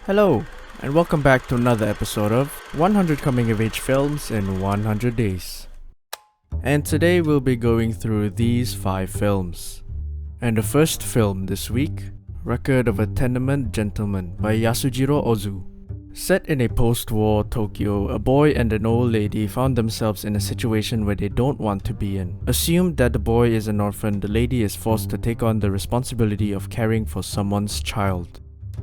Hello, and welcome back to another episode of 100 Coming of Age Films in 100 Days. And today we'll be going through these 5 films. And the first film this week, Record of a Tenement Gentleman by Yasujiro Ozu. Set in a post-war Tokyo, a boy and an old lady found themselves in a situation where they don't want to be in. Assumed that the boy is an orphan, the lady is forced to take on the responsibility of caring for someone's child.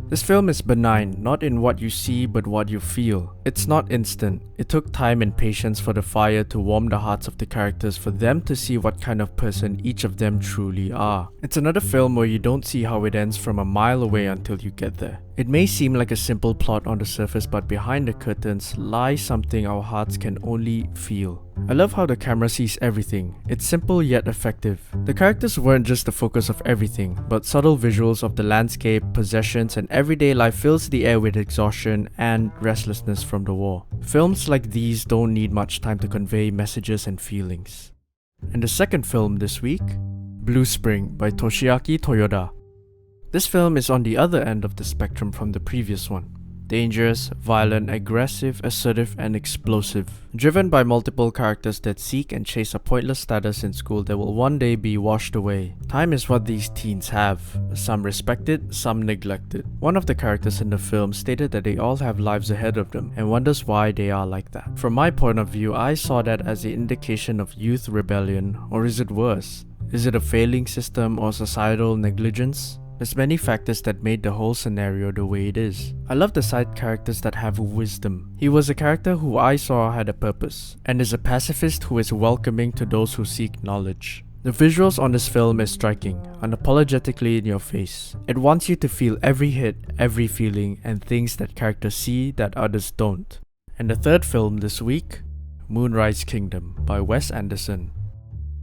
This film is benign, not in what you see but what you feel. It's not instant. It took time and patience for the fire to warm the hearts of the characters for them to see what kind of person each of them truly are. It's another film where you don't see how it ends from a mile away until you get there. It may seem like a simple plot on the surface, but behind the curtains lies something our hearts can only feel. I love how the camera sees everything. It's simple yet effective. The characters weren't just the focus of everything, but subtle visuals of the landscape, possessions, and everyday life fills the air with exhaustion and restlessness from the war. Films like these don't need much time to convey messages and feelings. And the second film this week, Blue Spring by Toshiaki Toyoda. This film is on the other end of the spectrum from the previous one. Dangerous, violent, aggressive, assertive, and explosive. Driven by multiple characters that seek and chase a pointless status in school that will one day be washed away. Time is what these teens have. Some respect it, some neglect it. One of the characters in the film stated that they all have lives ahead of them and wonders why they are like that. From my point of view, I saw that as an indication of youth rebellion, or is it worse? Is it a failing system or societal negligence? There's many factors that made the whole scenario the way it is. I love the side characters that have wisdom. He was a character who I saw had a purpose, and is a pacifist who is welcoming to those who seek knowledge. The visuals on this film is striking, unapologetically in your face. It wants you to feel every hit, every feeling, and things that characters see that others don't. And the third film this week, Moonrise Kingdom by Wes Anderson.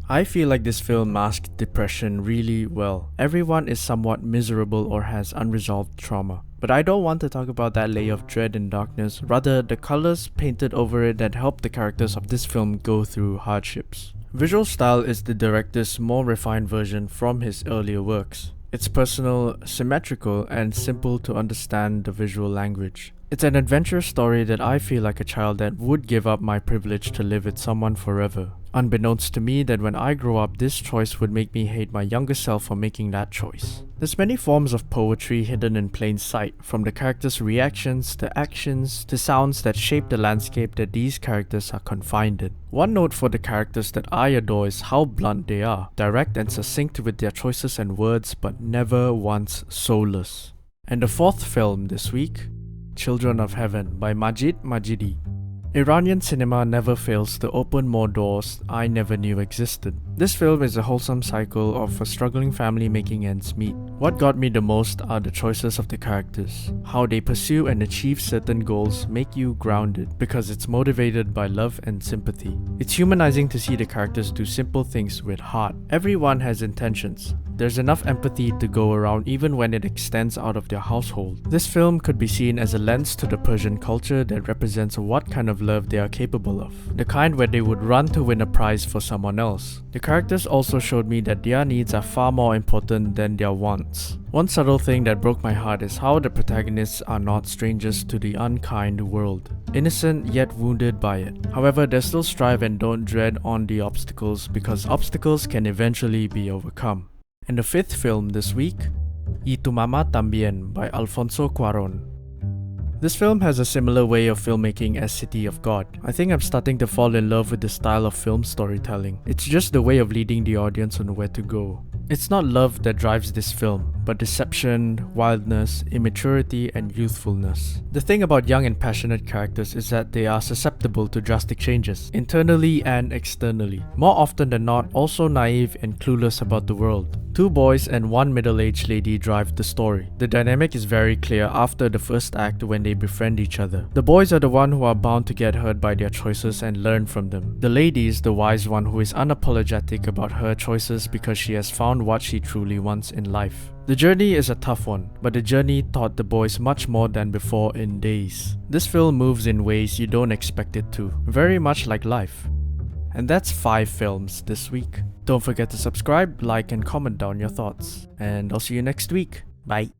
I feel like this film masks depression really well. Everyone is somewhat miserable or has unresolved trauma. But I don't want to talk about that layer of dread and darkness, rather the colors painted over it that help the characters of this film go through hardships. Visual style is the director's more refined version from his earlier works. It's personal, symmetrical, and simple to understand the visual language. It's an adventurous story that I feel like a child that would give up my privilege to live with someone forever. Unbeknownst to me that when I grow up, this choice would make me hate my younger self for making that choice. There's many forms of poetry hidden in plain sight, from the characters' reactions to actions to sounds that shape the landscape that these characters are confined in. One note for the characters that I adore is how blunt they are, direct and succinct with their choices and words, but never once soulless. And the fourth film this week, Children of Heaven by Majid Majidi. Iranian cinema never fails to open more doors I never knew existed. This film is a wholesome cycle of a struggling family making ends meet. What got me the most are the choices of the characters. How they pursue and achieve certain goals make you grounded because it's motivated by love and sympathy. It's humanizing to see the characters do simple things with heart. Everyone has intentions. There's enough empathy to go around even when it extends out of their household. This film could be seen as a lens to the Persian culture that represents what kind of love they are capable of. The kind where they would run to win a prize for someone else. The characters also showed me that their needs are far more important than their wants. One subtle thing that broke my heart is how the protagonists are not strangers to the unkind world. Innocent yet wounded by it. However, they still strive and don't dread on the obstacles because obstacles can eventually be overcome. And the fifth film this week, Tu Mamá También by Alfonso Cuarón. This film has a similar way of filmmaking as City of God. I think I'm starting to fall in love with the style of film storytelling. It's just the way of leading the audience on where to go. It's not love that drives this film, but deception, wildness, immaturity, and youthfulness. The thing about young and passionate characters is that they are susceptible to drastic changes, internally and externally. More often than not, also naive and clueless about the world. 2 boys and 1 middle-aged lady drive the story. The dynamic is very clear after the first act when they befriend each other. The boys are the one who are bound to get hurt by their choices and learn from them. The lady is the wise one who is unapologetic about her choices because she has found what she truly wants in life. The journey is a tough one, but the journey taught the boys much more than before in days. This film moves in ways you don't expect it to, very much like life. And that's 5 films this week. Don't forget to subscribe, like, and comment down your thoughts. And I'll see you next week. Bye.